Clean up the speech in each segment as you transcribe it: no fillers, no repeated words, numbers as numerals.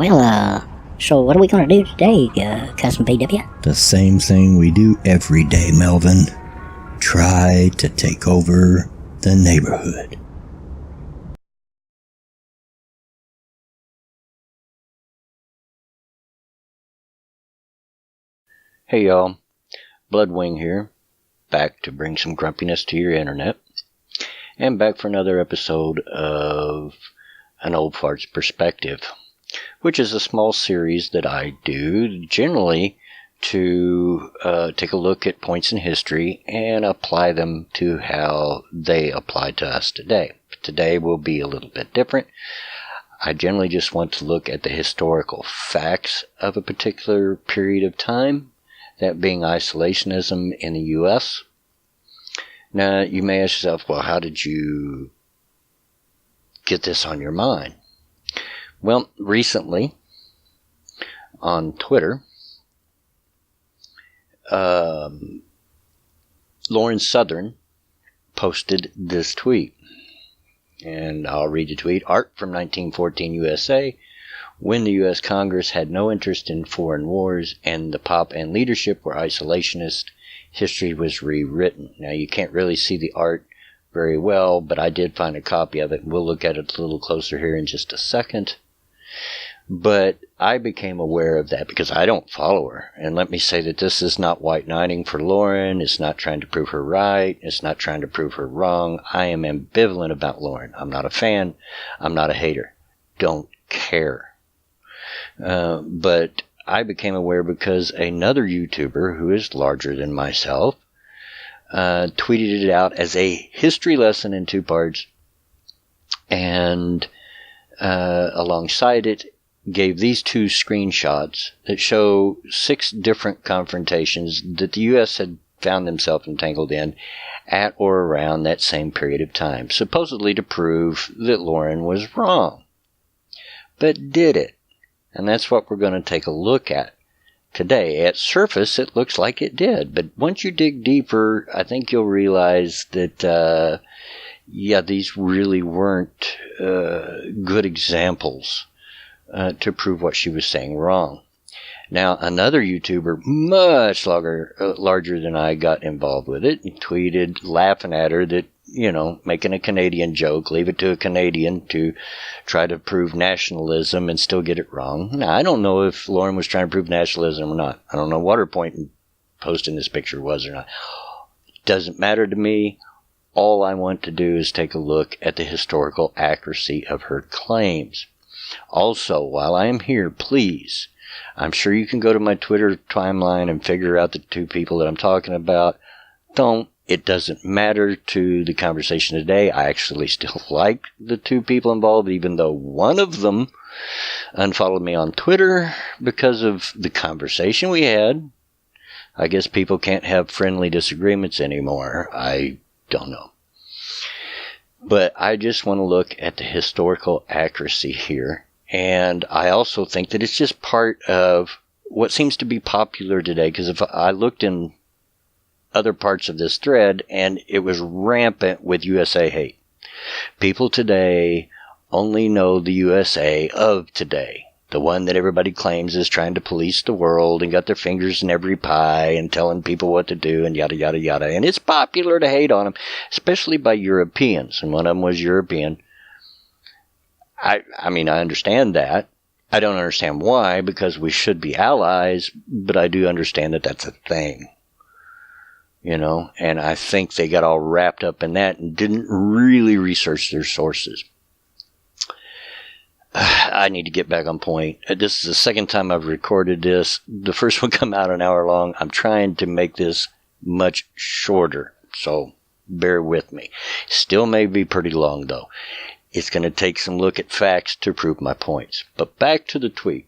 So what are we gonna do today, Cousin PW? The same thing we do every day, Melvin. Try to take over the neighborhood. Hey y'all, Bloodwing here, back to bring some grumpiness to your internet, and back for another episode of An Old Fart's Perspective, which is a small series that I do generally to take a look at points in history and apply them to how they apply to us today. Today will be a little bit different. I generally just want to look at the historical facts of a particular period of time, that being isolationism in the U.S. Now, you may ask yourself, well, how did you get this on your mind? Well, recently, on Twitter, Lauren Southern posted this tweet. And I'll read the tweet. Art from 1914 USA. When the U.S. Congress had no interest in foreign wars and the pop and leadership were isolationist, history was rewritten. Now, you can't really see the art very well, but I did find a copy of it. We'll look at it a little closer here in just a second. But I became aware of that because I don't follow her. And let me say that this is not white knighting for Lauren. It's not trying to prove her right. It's not trying to prove her wrong. I am ambivalent about Lauren. I'm not a fan. I'm not a hater. Don't care. But I became aware because another YouTuber who is larger than myself tweeted it out as a history lesson in 2 parts, and alongside it gave these 2 screenshots that show 6 different confrontations that the U.S. had found themselves entangled in at or around that same period of time, supposedly to prove that Lauren was wrong. But did it? And that's what we're going to take a look at today. At surface, it looks like it did. But once you dig deeper, I think you'll realize that, these really weren't good examples to prove what she was saying wrong. Now, another YouTuber, much larger than I, got involved with it and tweeted laughing at her that, making a Canadian joke, leave it to a Canadian to try to prove nationalism and still get it wrong. Now, I don't know if Lauren was trying to prove nationalism or not. I don't know what her point in posting this picture was or not. It doesn't matter to me. All I want to do is take a look at the historical accuracy of her claims. Also, while I am here, please, I'm sure you can go to my Twitter timeline and figure out the 2 people that I'm talking about. Don't. It doesn't matter to the conversation today. I actually still like the 2 people involved, even though one of them unfollowed me on Twitter because of the conversation we had. I guess people can't have friendly disagreements anymore. I don't know. But I just want to look at the historical accuracy here. And I also think that it's just part of what seems to be popular today. Because if I looked in other parts of this thread, and it was rampant with USA hate. People today only know the USA of today. The one that everybody claims is trying to police the world and got their fingers in every pie and telling people what to do and yada, yada, yada. And it's popular to hate on them, especially by Europeans. And one of them was European. I mean, I understand that. I don't understand why, because we should be allies, but I do understand that that's a thing. And I think they got all wrapped up in that and didn't really research their sources. I need to get back on point. This is the second time I've recorded this. The first one come out an hour long. I'm trying to make this much shorter, so bear with me. Still may be pretty long, though. It's going to take some look at facts to prove my points. But back to the tweet.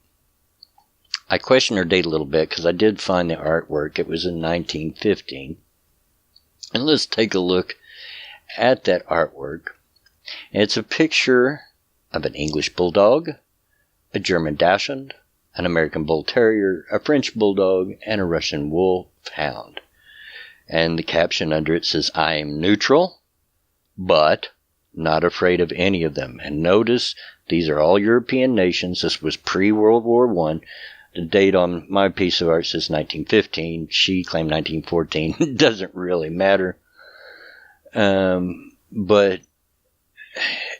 I questioned her date a little bit because I did find the artwork. It was in 1915. And let's take a look at that artwork. It's a picture of an English bulldog, a German dachshund, an American bull terrier, a French bulldog, and a Russian wolfhound. And the caption under it says, "I am neutral, but not afraid of any of them." And notice These are all European nations. This was pre-World War I. The date on my piece of art says 1915. She claimed 1914. It doesn't really matter. But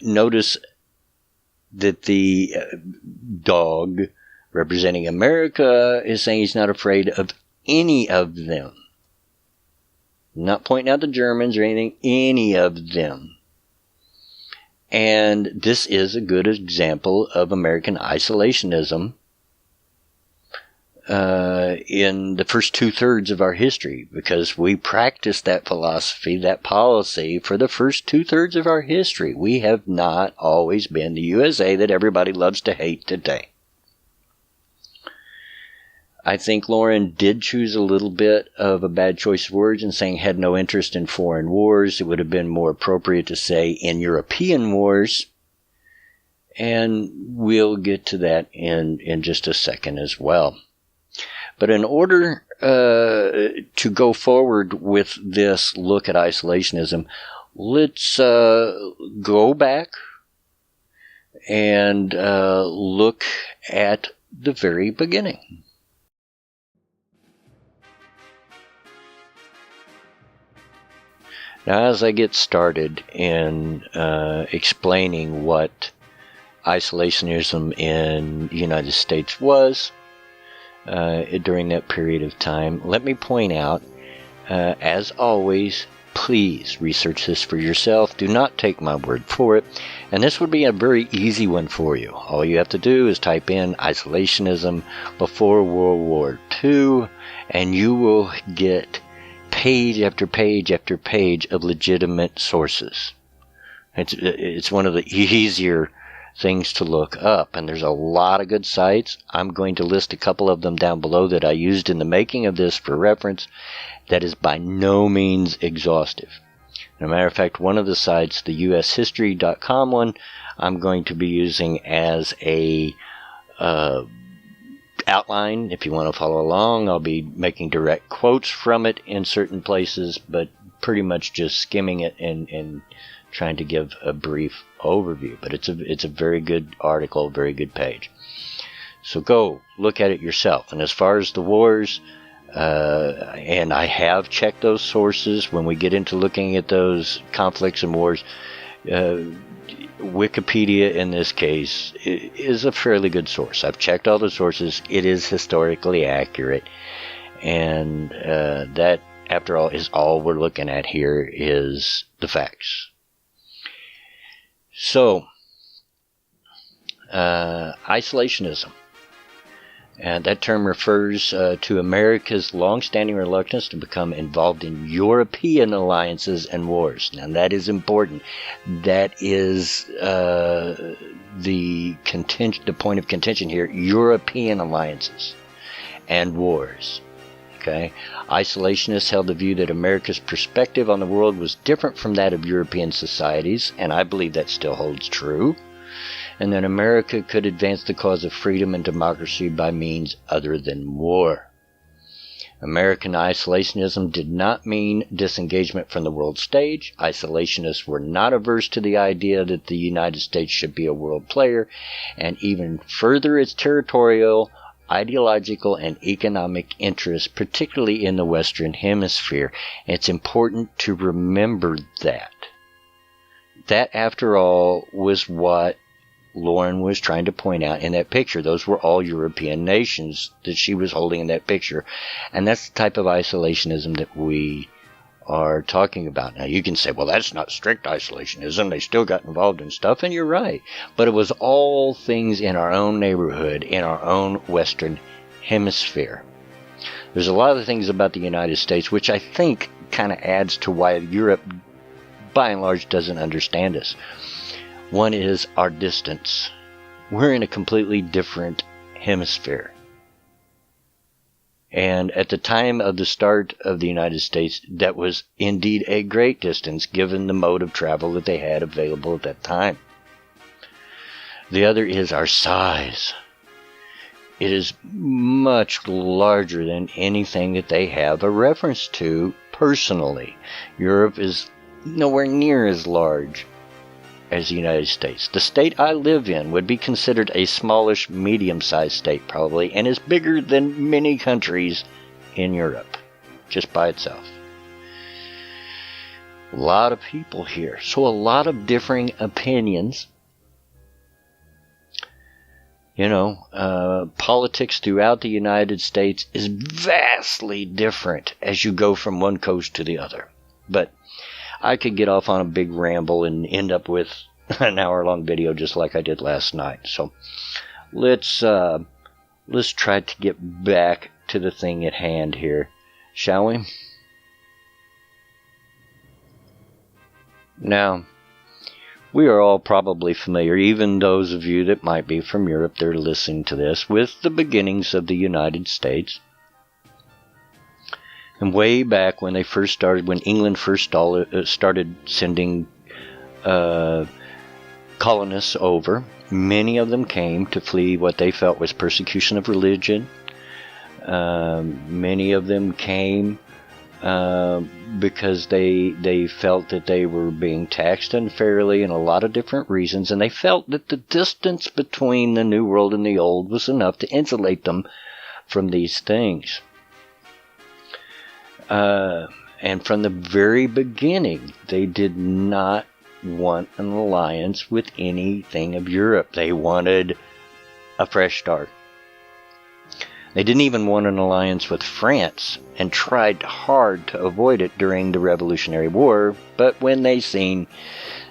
notice that the dog representing America is saying he's not afraid of any of them. Not pointing out the Germans or anything, any of them. And this is a good example of American isolationism in the first 2/3 of our history, because we practiced that philosophy, that policy, for the first 2/3 of our history. We have not always been the USA that everybody loves to hate today. I think Lauren did choose a little bit of a bad choice of words in saying had no interest in foreign wars. It would have been more appropriate to say in European wars. And we'll get to that in just a second as well. But in order to go forward with this look at isolationism, let's go back and look at the very beginning. Now, as I get started in explaining what isolationism in the United States was during that period of time, let me point out, as always, please research this for yourself. Do not take my word for it. And this would be a very easy one for you. All you have to do is type in isolationism before World War II, and you will get page after page after page of legitimate sources. It's one of the easier things to look up, and there's a lot of good sites. I'm going to list a couple of them down below that I used in the making of this for reference. That is by no means exhaustive. As a matter of fact, one of the sites, the ushistory.com one, I'm going to be using as a outline. If you want to follow along, I'll be making direct quotes from it in certain places, but pretty much just skimming it and trying to give a brief overview. But it's a very good article, very good page. So go look at it yourself. And as far as the wars, and I have checked those sources when we get into looking at those conflicts and wars, Wikipedia in this case is a fairly good source. I've checked all the sources. It is historically accurate. And that, after all, is all we're looking at here is the facts. So, isolationism. And that term refers to America's long-standing reluctance to become involved in European alliances and wars. Now, that is important. That is the point of contention here: European alliances and wars. Okay, isolationists held the view that America's perspective on the world was different from that of European societies, and I believe that still holds true. And that America could advance the cause of freedom and democracy by means other than war. American isolationism did not mean disengagement from the world stage. Isolationists were not averse to the idea that the United States should be a world player, and even further its territorial, ideological, and economic interests, particularly in the Western Hemisphere. It's important to remember that. That, after all, was what Lauren was trying to point out in that picture. Those were all European nations that she was holding in that picture. And that's the type of isolationism that we are talking about. Now, you can say, well, that's not strict isolationism. They still got involved in stuff, and you're right. But it was all things in our own neighborhood, in our own Western Hemisphere. There's a lot of things about the United States which I think kind of adds to why Europe, by and large, doesn't understand us. One is our distance. We're in a completely different hemisphere. And at the time of the start of the United States, that was indeed a great distance given the mode of travel that they had available at that time. The other is our size. It is much larger than anything that they have a reference to personally. Europe is nowhere near as large as the United States. The state I live in would be considered a smallish, medium-sized state probably, and is bigger than many countries in Europe, just by itself. A lot of people here, so a lot of differing opinions. You know, politics throughout the United States is vastly different as you go from one coast to the other. But I could get off on a big ramble and end up with an hour-long video just like I did last night. So let's try to get back to the thing at hand here, shall we? Now, we are all probably familiar, even those of you that might be from Europe that are listening to this, with the beginnings of the United States. And way back when they first started, when England first started sending colonists over, many of them came to flee what they felt was persecution of religion. Many of them came because they felt that they were being taxed unfairly, and a lot of different reasons, and they felt that the distance between the New World and the Old was enough to insulate them from these things. And from the very beginning, they did not want an alliance with anything of Europe. They wanted a fresh start. They didn't even want an alliance with France, and tried hard to avoid it during the Revolutionary War, but when they seen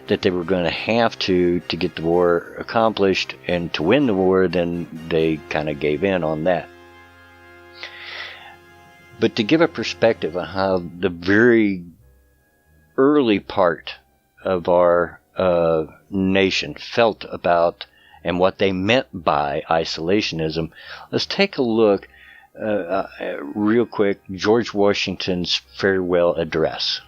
that they were going to have to get the war accomplished and to win the war, then they kind of gave in on that. But to give a perspective on how the very early part of our nation felt about and what they meant by isolationism, let's take a look real quick, George Washington's farewell address.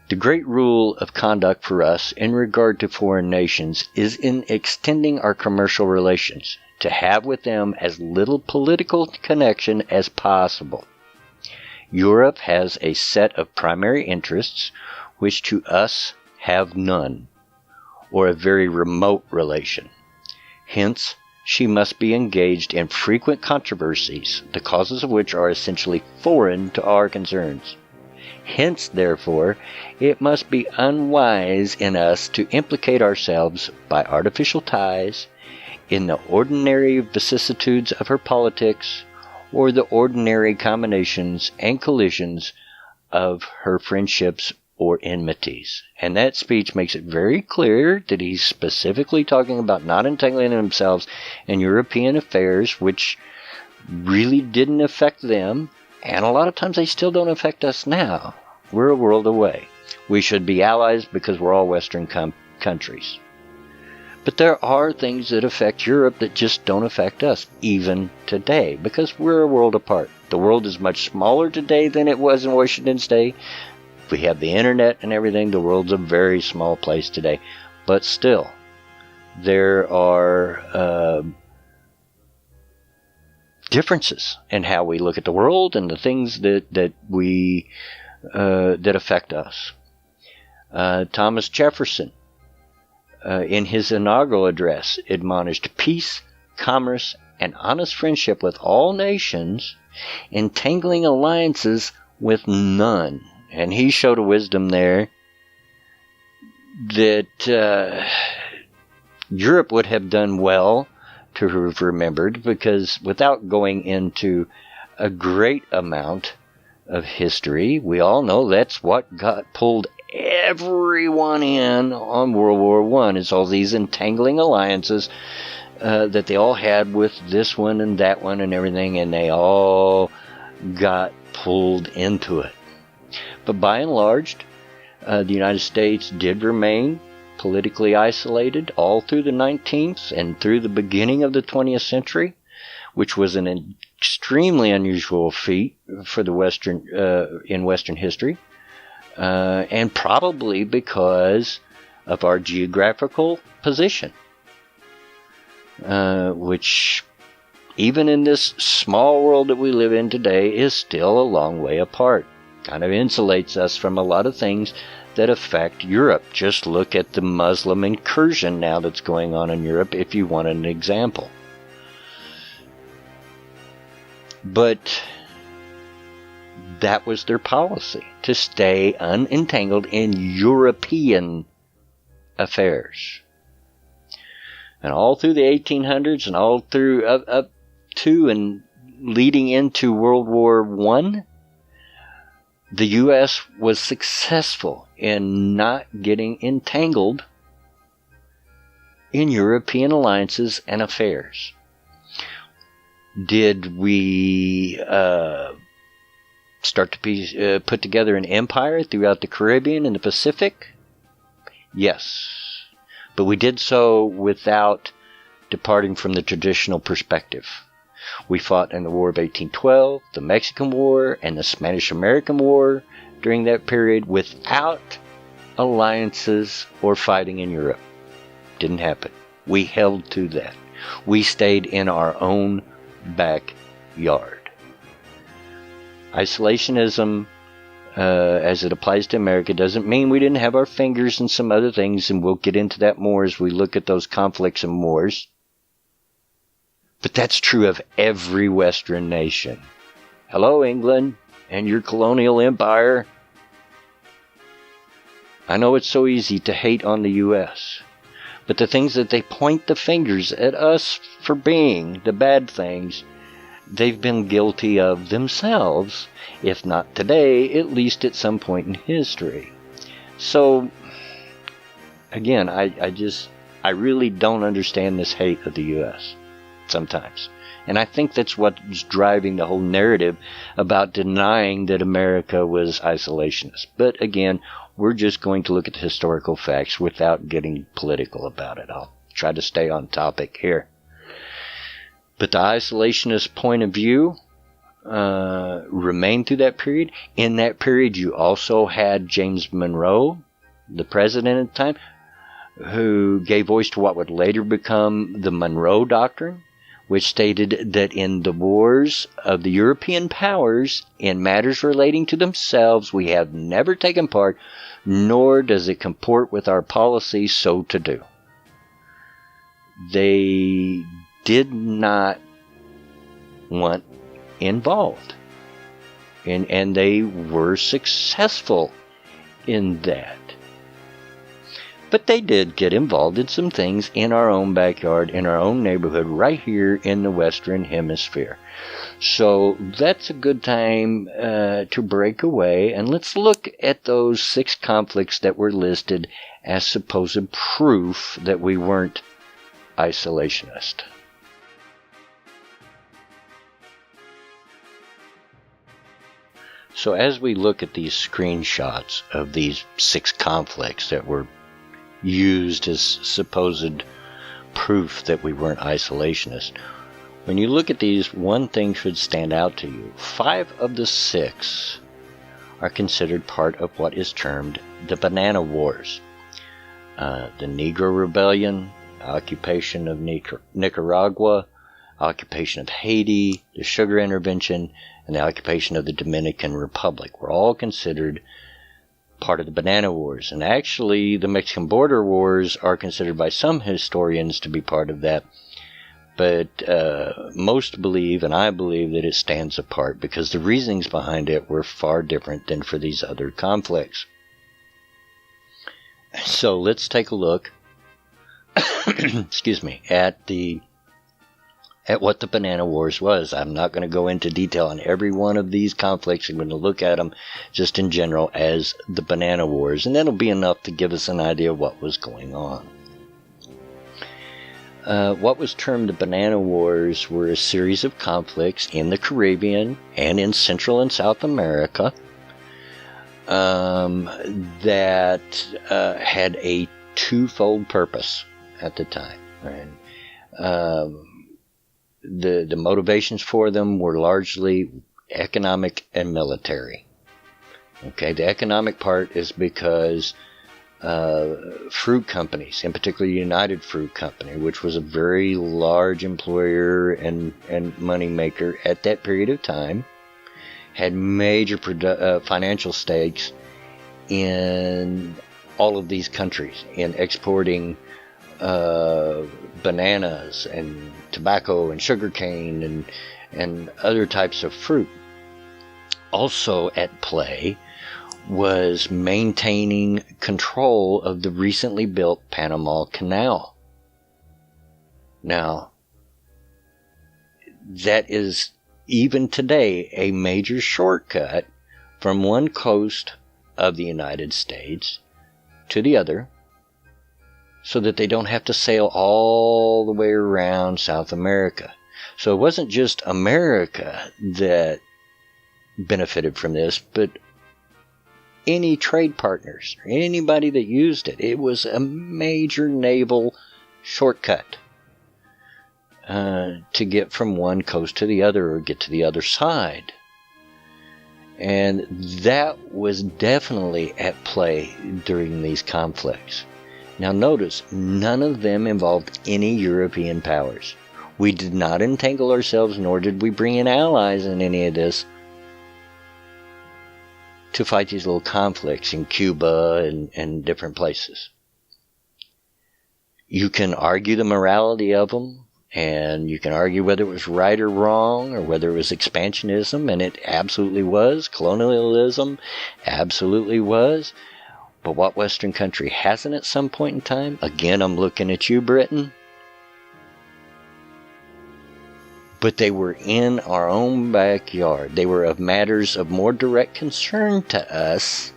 The great rule of conduct for us in regard to foreign nations is in extending our commercial relations, to have with them as little political connection as possible. Europe has a set of primary interests which to us have none, or a very remote relation. Hence, she must be engaged in frequent controversies, the causes of which are essentially foreign to our concerns. Hence, therefore, it must be unwise in us to implicate ourselves by artificial ties in the ordinary vicissitudes of her politics, or the ordinary combinations and collisions of her friendships or enmities. And that speech makes it very clear that he's specifically talking about not entangling themselves in European affairs, which really didn't affect them, and a lot of times they still don't affect us now. We're a world away. We should be allies because we're all Western countries. But there are things that affect Europe that just don't affect us, even today, because we're a world apart. The world is much smaller today than it was in Washington's day. We have the internet and everything. The world's a very small place today. But still, there are differences in how we look at the world and the things that affect us. Thomas Jefferson, in his inaugural address, admonished peace, commerce, and honest friendship with all nations, entangling alliances with none. And he showed a wisdom there that Europe would have done well to have remembered, because without going into a great amount of history, we all know that's what pulled everyone in on World War I. It's all these entangling alliances that they all had with this one and that one and everything, and they all got pulled into it. But by and large, the United States did remain politically isolated all through the 19th and through the beginning of the 20th century, which was an extremely unusual feat for the in Western history, and probably because of our geographical position, which, even in this small world that we live in today, is still a long way apart. kind of insulates us from a lot of things that affect Europe. Just look at the Muslim incursion now that's going on in Europe, if you want an example. But that was their policy, to stay unentangled in European affairs. And all through the 1800s and all through up to and leading into World War I, the U.S. was successful in not getting entangled in European alliances and affairs. Did we start to be put together an empire throughout the Caribbean and the Pacific? Yes. But we did so without departing from the traditional perspective. We fought in the War of 1812, the Mexican War, and the Spanish-American War during that period without alliances or fighting in Europe. Didn't happen. We held to that. We stayed in our own backyard. Isolationism, as it applies to America, doesn't mean we didn't have our fingers in some other things, and we'll get into that more as we look at those conflicts and wars. But that's true of every Western nation. Hello, England and your colonial empire. I know it's so easy to hate on the U.S., but the things that they point the fingers at us for being the bad things, they've been guilty of themselves, if not today, at least at some point in history. So, again, I really don't understand this hate of the U.S. sometimes. And I think that's what's driving the whole narrative about denying that America was isolationist. But again, we're just going to look at the historical facts without getting political about it. I'll try to stay on topic here. But the isolationist point of view remained through that period. In that period, you also had James Monroe, the president at the time, who gave voice to what would later become the Monroe Doctrine, which stated that in the wars of the European powers, in matters relating to themselves, we have never taken part, nor does it comport with our policy so to do. They did not want involved. And they were successful in that. But they did get involved in some things in our own backyard, in our own neighborhood, right here in the Western Hemisphere. So that's a good time to break away, and let's look at those 6 conflicts that were listed as supposed proof that we weren't isolationist. So as we look at these screenshots of these 6 conflicts that were used as supposed proof that we weren't isolationist, when you look at these, one thing should stand out to you. 5 of the 6 are considered part of what is termed the Banana Wars. The Negro Rebellion, occupation of Nicaragua, occupation of Haiti, the Sugar Intervention, and the occupation of the Dominican Republic were all considered part of the Banana Wars. And actually, the Mexican Border Wars are considered by some historians to be part of that. But most believe, and I believe, that it stands apart because the reasonings behind it were far different than for these other conflicts. So let's take a look excuse me, at what the Banana Wars was. I'm not going to go into detail on every one of these conflicts. I'm going to look at them just in general as the Banana Wars, and that'll be enough to give us an idea of what was going on. What was termed the Banana Wars were a series of conflicts in the Caribbean and in Central and South America that had a twofold purpose at the time. Right? The motivations for them were largely economic and military. Okay, the economic part is because fruit companies, in particular United Fruit Company, which was a very large employer and money maker at that period of time, had major financial stakes in all of these countries, in exporting bananas and tobacco and sugarcane and other types of fruit. Also at play was maintaining control of the recently built Panama Canal. Now, that is even today a major shortcut from one coast of the United States to the other, so that they don't have to sail all the way around South America. So it wasn't just America that benefited from this, but any trade partners, or anybody that used it. It was a major naval shortcut to get from one coast to the other, or get to the other side. And that was definitely at play during these conflicts. Now notice, none of them involved any European powers. We did not entangle ourselves, nor did we bring in allies in any of this to fight these little conflicts in Cuba and different places. You can argue the morality of them, and you can argue whether it was right or wrong, or whether it was expansionism, and it absolutely was. Colonialism absolutely was. But what Western country hasn't at some point in time? Again, I'm looking at you, Britain. But they were in our own backyard. They were of matters of more direct concern to us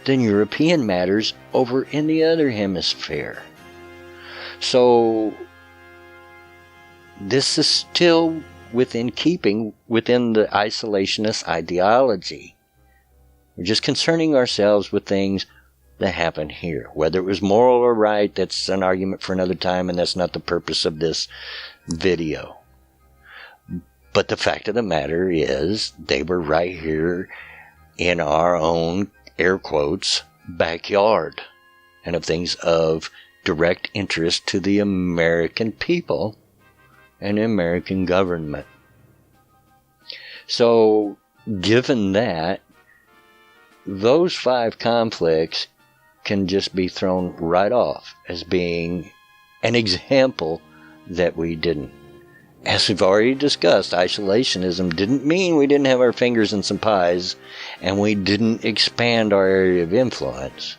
than European matters over in the other hemisphere. So this is still within keeping within the isolationist ideology. We're just concerning ourselves with things that happen here. Whether it was moral or right, that's an argument for another time, and that's not the purpose of this video. But the fact of the matter is, they were right here in our own, air quotes, backyard, and of things of direct interest to the American people and the American government. So, given that, those 5 conflicts can just be thrown right off as being an example that we didn't. As we've already discussed, isolationism didn't mean we didn't have our fingers in some pies and we didn't expand our area of influence.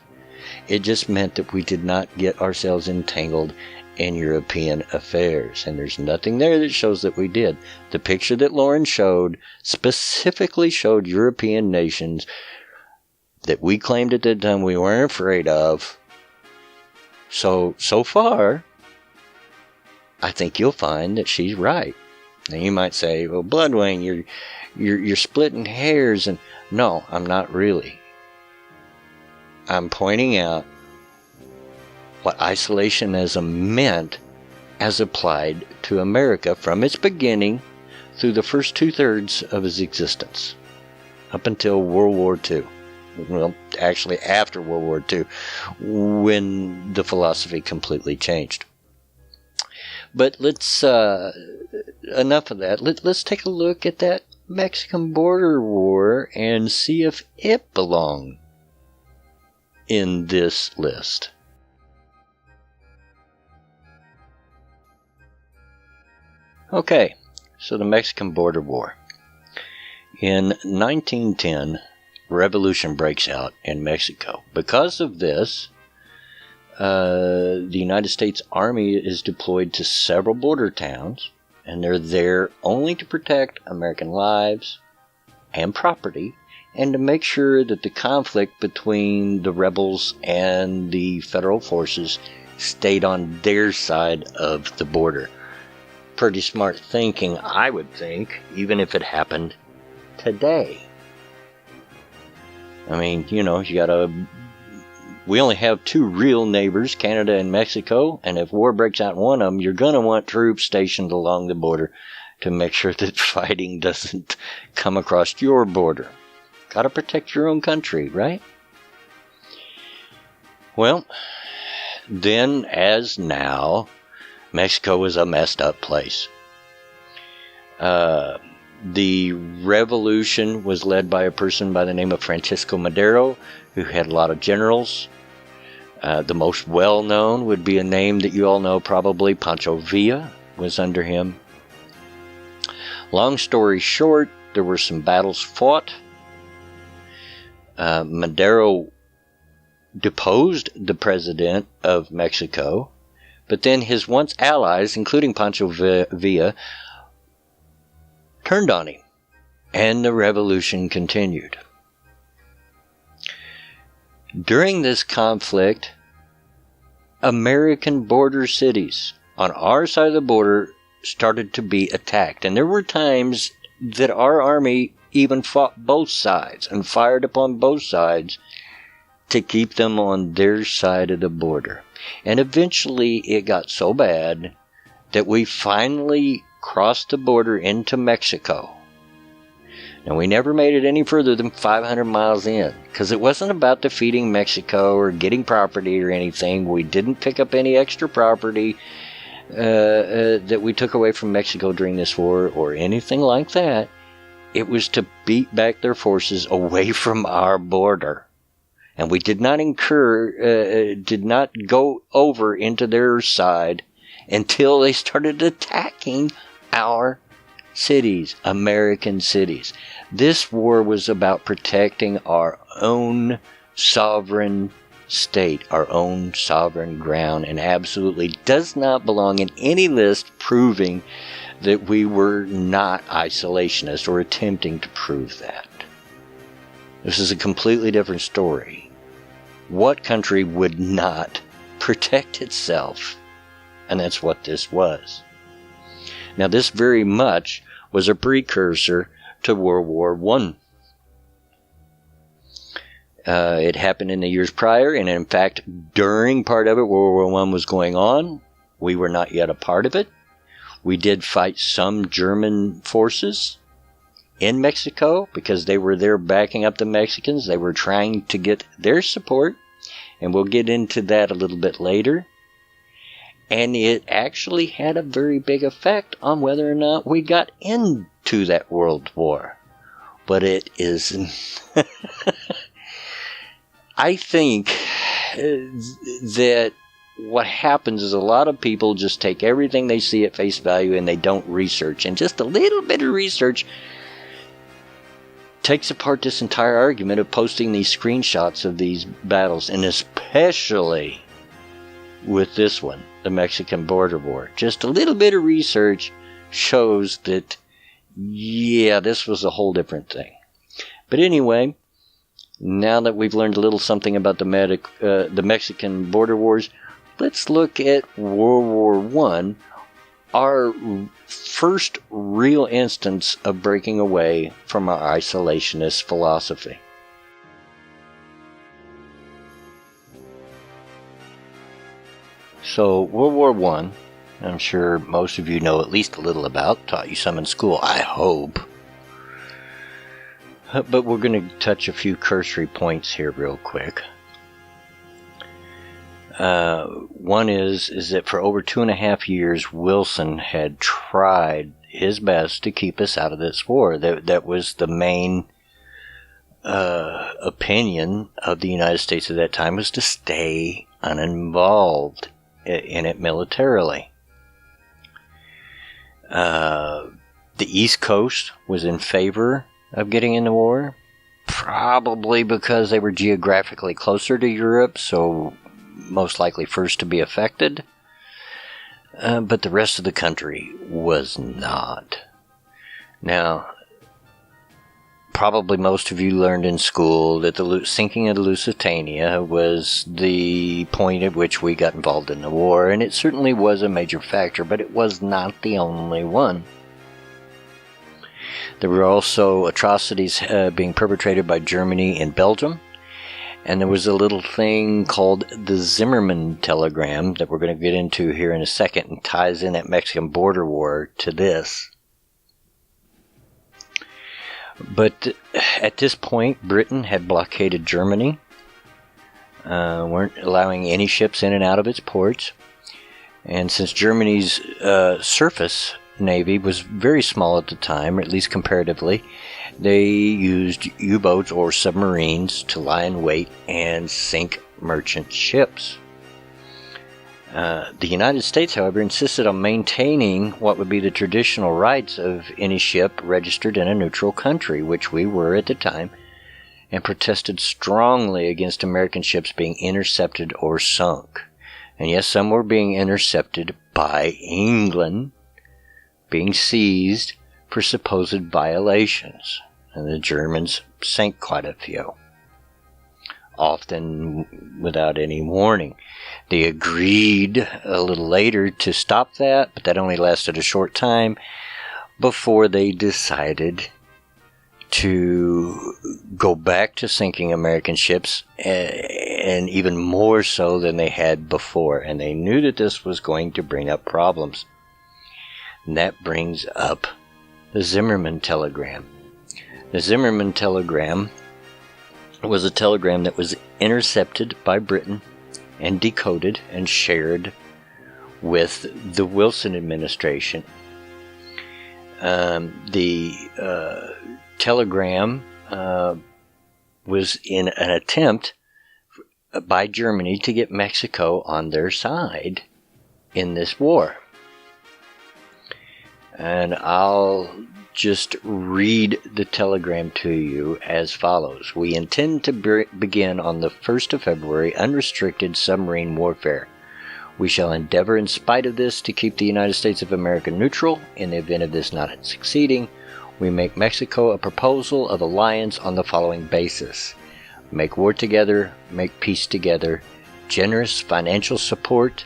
It just meant that we did not get ourselves entangled in European affairs. And there's nothing there that shows that we did. The picture that Lauren showed specifically showed European nations that we claimed at that time we weren't afraid of. So far, I think you'll find that she's right. Now you might say, well, Bloodwayne, you're splitting hairs, and no, I'm not really. I'm pointing out what isolationism meant as applied to America from its beginning through the first 2/3 of its existence, up until World War II. Well, actually after World War II, when the philosophy completely changed. But let's, enough of that. Let's take a look at that Mexican border war and see if it belonged in this list. Okay, so the Mexican border war. In 1910, revolution breaks out in Mexico. Because of this, the United States Army is deployed to several border towns, and they're there only to protect American lives and property, and to make sure that the conflict between the rebels and the federal forces stayed on their side of the border. Pretty smart thinking, I would think, even if it happened today. I mean, you know, we only have 2 real neighbors, Canada and Mexico, and if war breaks out in one of them, you're going to want troops stationed along the border to make sure that fighting doesn't come across your border. Got to protect your own country, right? Well, then as now, Mexico was a messed up place. The revolution was led by a person by the name of Francisco Madero, who had a lot of generals. The most well-known would be a name that you all know probably. Pancho Villa was under him. Long story short, there were some battles fought. Madero deposed the president of Mexico, but then his once allies, including Pancho Villa, turned on him, and the revolution continued. During this conflict, American border cities on our side of the border started to be attacked, and there were times that our army even fought both sides and fired upon both sides to keep them on their side of the border. And eventually it got so bad that we finally crossed the border into Mexico. Now, we never made it any further than 500 miles in, because it wasn't about defeating Mexico or getting property or anything. We didn't pick up any extra property that we took away from Mexico during this war or anything like that. It was to beat back their forces away from our border. And we did not did not go over into their side until they started attacking our cities, American cities. This war was about protecting our own sovereign state, our own sovereign ground, and absolutely does not belong in any list proving that we were not isolationist or attempting to prove that. This is a completely different story. What country would not protect itself? And that's what this was. Now, this very much was a precursor to World War I. It happened in the years prior, and in fact, during part of it, World War I was going on. We were not yet a part of it. We did fight some German forces in Mexico because they were there backing up the Mexicans. They were trying to get their support, and we'll get into that a little bit later. And it actually had a very big effect on whether or not we got into that world war. But it is... I think that what happens is a lot of people just take everything they see at face value and they don't research. And just a little bit of research takes apart this entire argument of posting these screenshots of these battles. And especially with this one, the Mexican border war. Just a little bit of research shows that, yeah, this was a whole different thing. But anyway, now that we've learned a little something about the Mexican border wars, let's look at World War I, our first real instance of breaking away from our isolationist philosophy. So, World War I, I'm sure most of you know at least a little about, taught you some in school, I hope. But we're going to touch a few cursory points here real quick. One is that for over 2.5 years, Wilson had tried his best to keep us out of this war. That was the main opinion of the United States at that time, was to stay uninvolved in it militarily. The East Coast was in favor of getting in the war, probably because they were geographically closer to Europe, so most likely first to be affected. But the rest of the country was not. Now, probably most of you learned in school that the sinking of the Lusitania was the point at which we got involved in the war, and it certainly was a major factor, but it was not the only one. There were also atrocities being perpetrated by Germany in Belgium, and there was a little thing called the Zimmermann telegram that we're going to get into here in a second, and ties in that Mexican border war to this. But at this point, Britain had blockaded Germany, weren't allowing any ships in and out of its ports. And since Germany's surface Navy was very small at the time, or at least comparatively. They used U-boats or submarines to lie in wait and sink merchant ships. The United States, however, insisted on maintaining what would be the traditional rights of any ship registered in a neutral country, which we were at the time, and protested strongly against American ships being intercepted or sunk. And yes, some were being intercepted by England, being seized for supposed violations, and the Germans sank quite a few, often without any warning. They agreed a little later to stop that, but that only lasted a short time before they decided to go back to sinking American ships, and even more so than they had before. And they knew that this was going to bring up problems. And that brings up the Zimmerman telegram. The Zimmerman telegram was a telegram that was intercepted by Britain and decoded and shared with the Wilson administration. The telegram was in an attempt by Germany to get Mexico on their side in this war. And I'll just read the telegram to you as follows. We intend to begin on the 1st of February unrestricted submarine warfare. We shall endeavor in spite of this to keep the United States of America neutral. In the event of this not succeeding, we make Mexico a proposal of alliance on the following basis: make war together, make peace together, generous financial support,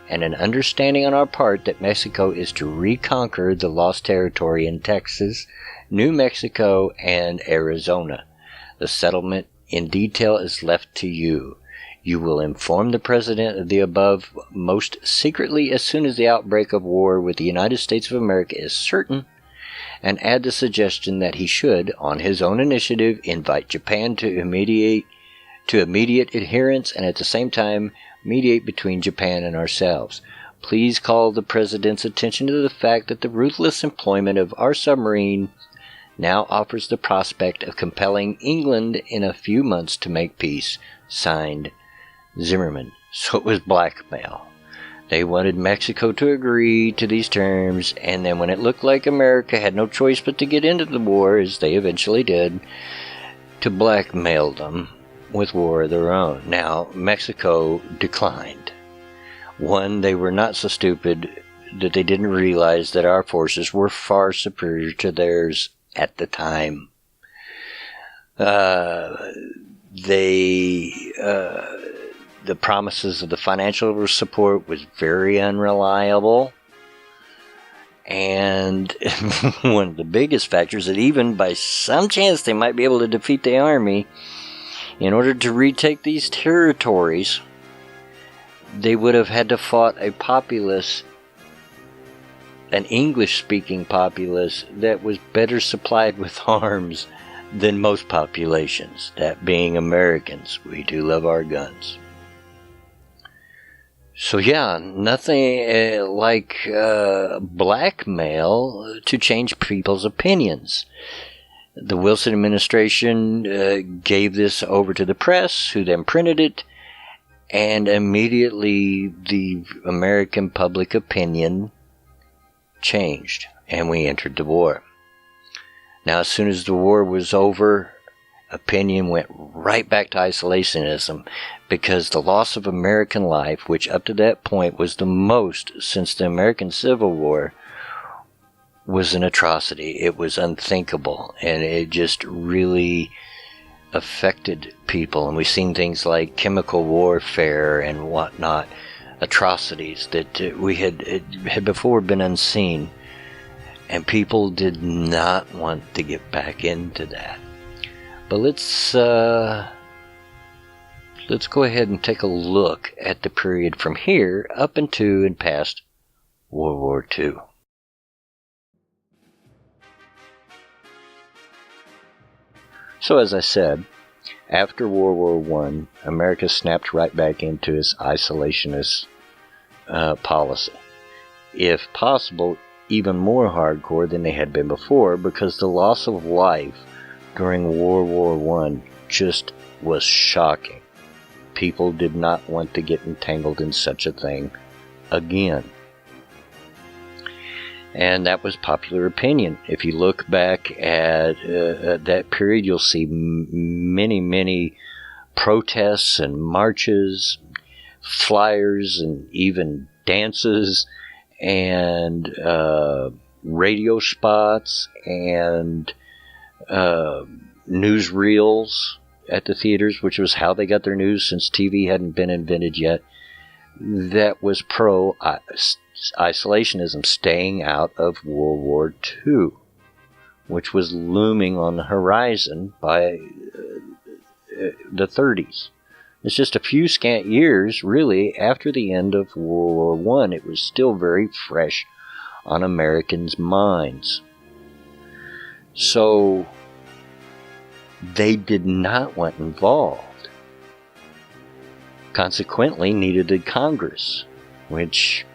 and an understanding on our part that Mexico is to reconquer the lost territory in Texas, New Mexico, and Arizona. The settlement in detail is left to you. You will inform the President of the above most secretly as soon as the outbreak of war with the United States of America is certain, and add the suggestion that he should, on his own initiative, invite Japan to immediate adherence and at the same time mediate between Japan and ourselves. Please call the President's attention to the fact that the ruthless employment of our submarine now offers the prospect of compelling England in a few months to make peace. Signed, Zimmerman. So it was blackmail. They wanted Mexico to agree to these terms, and then when it looked like America had no choice but to get into the war, as they eventually did, to blackmail them with war of their own. Now, Mexico declined. One, they were not so stupid that they didn't realize that our forces were far superior to theirs at the time. The promises of the financial support was very unreliable. And one of the biggest factors that even by some chance they might be able to defeat the army, in order to retake these territories, they would have had to fight a populace, an English-speaking populace, that was better supplied with arms than most populations, that being Americans. We do love our guns. So yeah, nothing like blackmail to change people's opinions. The Wilson administration gave this over to the press, who then printed it, and immediately the American public opinion changed, and we entered the war. Now, as soon as the war was over, opinion went right back to isolationism, because the loss of American life, which up to that point was the most since the American Civil War, was an atrocity. It was unthinkable, and it just really affected people. And we've seen things like chemical warfare and whatnot, atrocities that had before been unseen, and people did not want to get back into that. But let's go ahead and take a look at the period from here up into and past World War II. So as I said, after World War I, America snapped right back into its isolationist policy. If possible, even more hardcore than they had been before, because the loss of life during World War I just was shocking. People did not want to get entangled in such a thing again. And that was popular opinion. If you look back at that period, you'll see many, many protests and marches, flyers, and even dances, and radio spots, and newsreels at the theaters, which was how they got their news since TV hadn't been invented yet. That was pro-isolationism, staying out of World War II, which was looming on the horizon by the 30s. It's just a few scant years, really, after the end of World War I. It was still very fresh on Americans' minds. So they did not want involved. Consequently, neither did Congress, which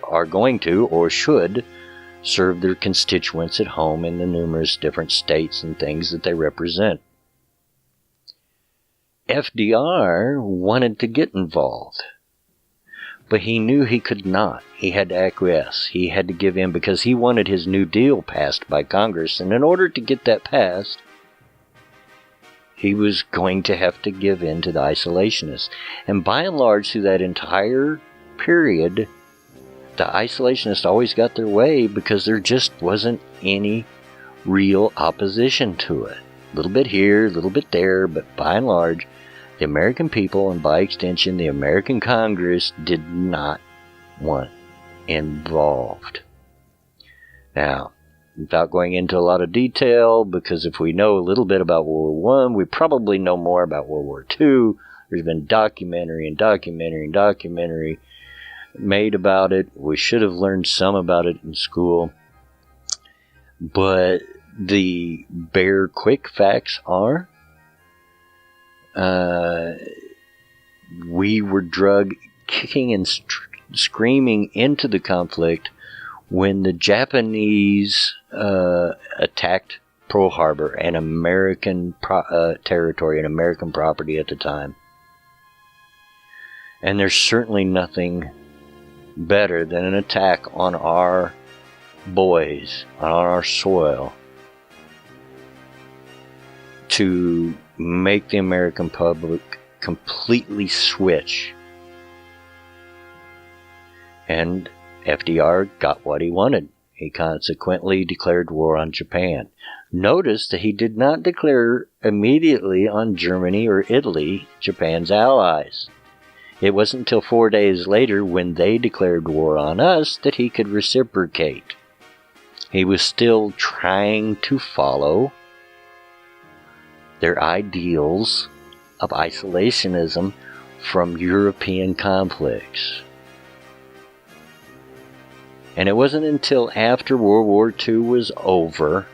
are going to, or should, serve their constituents at home in the numerous different states and things that they represent. FDR wanted to get involved, but he knew he could not. He had to acquiesce. He had to give in because he wanted his New Deal passed by Congress, and in order to get that passed, he was going to have to give in to the isolationists. And by and large, through that entire period, the isolationists always got their way because there just wasn't any real opposition to it. A little bit here, a little bit there, but by and large, the American people, and by extension the American Congress, did not want involved. Now, without going into a lot of detail, because if we know a little bit about World War I, we probably know more about World War II. There's been documentary made about it. We should have learned some about it in school. But the bare quick facts are, we were dragged kicking and screaming into the conflict when the Japanese attacked Pearl Harbor, an American territory, an American property at the time. And there's certainly nothing better than an attack on our boys, on our soil, to make the American public completely switch. And FDR got what he wanted. He consequently declared war on Japan. Notice that he did not declare immediately on Germany or Italy, Japan's allies. It wasn't until 4 days later, when they declared war on us, that he could reciprocate. He was still trying to follow their ideals of isolationism from European conflicts. And it wasn't until after World War II was over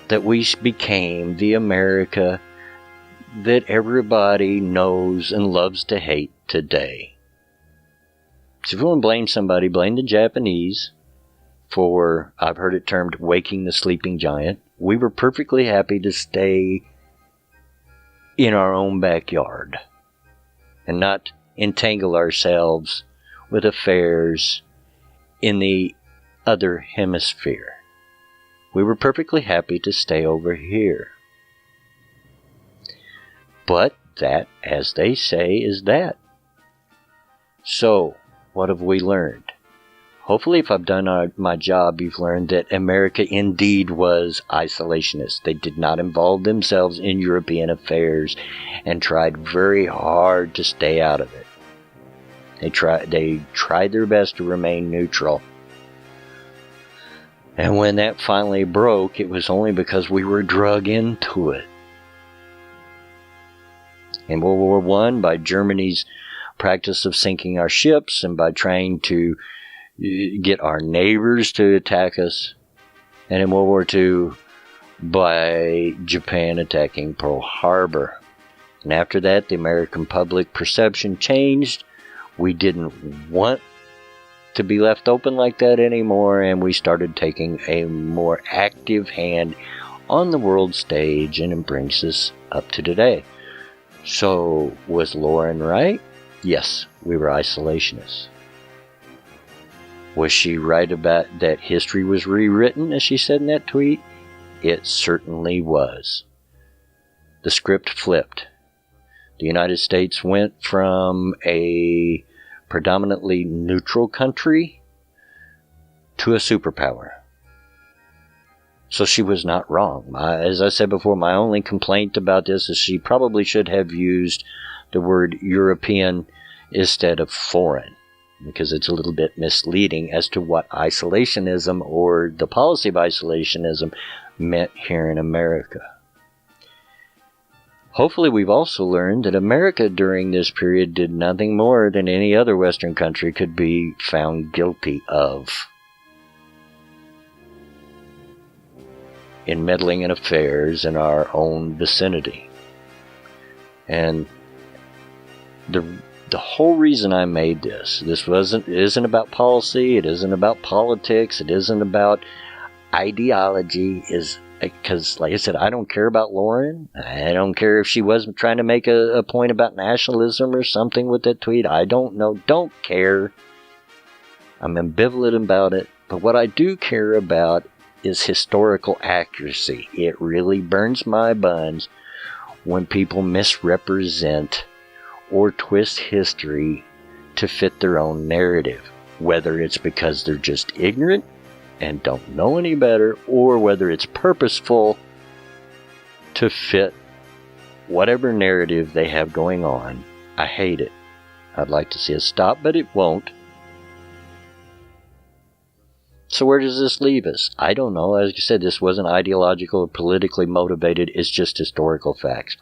that we became the America that everybody knows and loves to hate today. So if you want to blame somebody, blame the Japanese for, I've heard it termed, waking the sleeping giant. We were perfectly happy to stay in our own backyard and not entangle ourselves with affairs in the other hemisphere. We were perfectly happy to stay over here. But that, as they say, is that. So, what have we learned? Hopefully, if I've done my job, you've learned that America indeed was isolationist. They did not involve themselves in European affairs and tried very hard to stay out of it. They tried their best to remain neutral. And when that finally broke, it was only because we were drug into it. In World War I, by Germany's practice of sinking our ships and by trying to get our neighbors to attack us. And in World War II, by Japan attacking Pearl Harbor. And after that, the American public perception changed. We didn't want to be left open like that anymore, and we started taking a more active hand on the world stage, and it brings us up to today. So, was Lauren right? Yes, we were isolationists. Was she right about that history was rewritten, as she said in that tweet? It certainly was. The script flipped. The United States went from a predominantly neutral country to a superpower. So she was not wrong. As I said before, my only complaint about this is she probably should have used the word European instead of foreign, because it's a little bit misleading as to what isolationism or the policy of isolationism meant here in America. Hopefully we've also learned that America during this period did nothing more than any other Western country could be found guilty of in meddling in affairs in our own vicinity. And the whole reason I made this isn't about policy, it isn't about politics, it isn't about ideology, is because, like I said, I don't care about Lauren. I don't care if she was trying to make a point about nationalism or something with that tweet. I don't know. Don't care. I'm ambivalent about it. But what I do care about is historical accuracy. It really burns my buns when people misrepresent or twist history to fit their own narrative, whether it's because they're just ignorant and don't know any better, or whether it's purposeful to fit whatever narrative they have going on. I hate it. I'd like to see it stop, but it won't. So where does this leave us? I don't know. As you said, this wasn't ideological or politically motivated. It's just historical facts.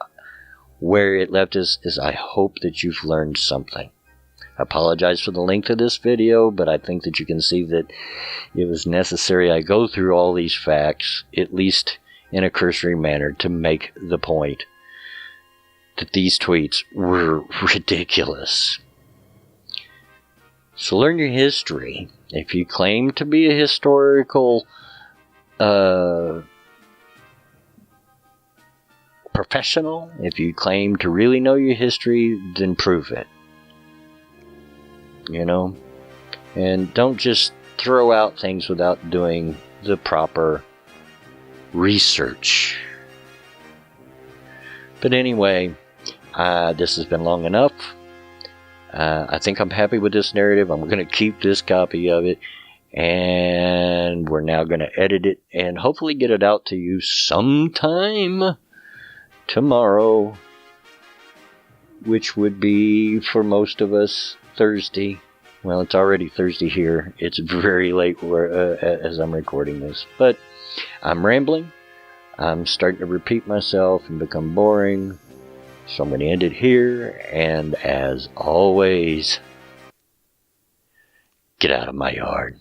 Where it left us is I hope that you've learned something. I apologize for the length of this video, but I think that you can see that it was necessary I go through all these facts, at least in a cursory manner, to make the point that these tweets were ridiculous. So learn your history. If you claim to be a historical professional, if you claim to really know your history, then prove it. You know? And don't just throw out things without doing the proper research. But anyway, this has been long enough. I think I'm happy with this narrative. I'm going to keep this copy of it. And we're now going to edit it and hopefully get it out to you sometime tomorrow, which would be, for most of us, Thursday. Well, it's already Thursday here. It's very late as I'm recording this. But I'm rambling. I'm starting to repeat myself and become boring. So I'm going to end it here. And as always, get out of my yard.